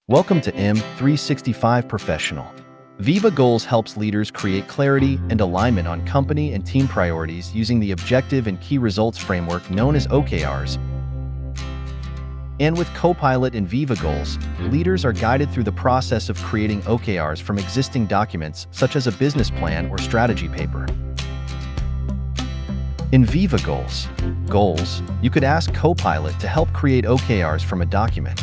Welcome to M365 Professional. Viva Goals helps leaders create clarity and alignment on company and team priorities using the Objective and Key Results framework known as OKRs. And with Copilot and Viva Goals, leaders are guided through the process of creating OKRs from existing documents such as a business plan or strategy paper. In Viva Goals, you could ask Copilot to help create OKRs from a document.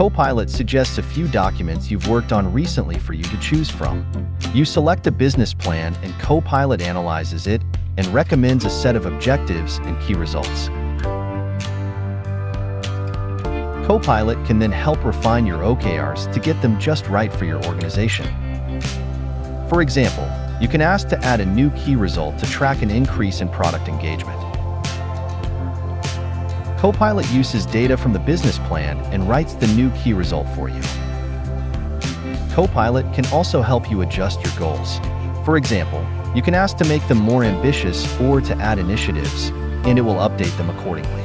Copilot suggests a few documents you've worked on recently for you to choose from. You select a business plan and Copilot analyzes it and recommends a set of objectives and key results. Copilot can then help refine your OKRs to get them just right for your organization. For example, you can ask to add a new key result to track an increase in product engagement. Copilot uses data from the business plan and writes the new key result for you. Copilot can also help you adjust your goals. For example, you can ask to make them more ambitious or to add initiatives, and it will update them accordingly.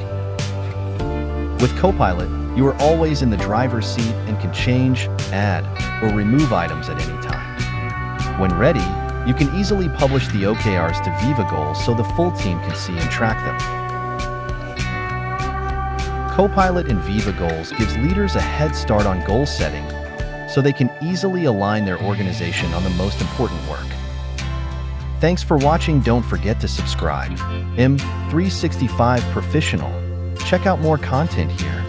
With Copilot, you are always in the driver's seat and can change, add, or remove items at any time. When ready, you can easily publish the OKRs to Viva Goals so the full team can see and track them. Copilot and Viva Goals gives leaders a head start on goal setting so they can easily align their organization on the most important work. Thanks for watching. Don't forget to subscribe. M365 Professional. Check out more content here.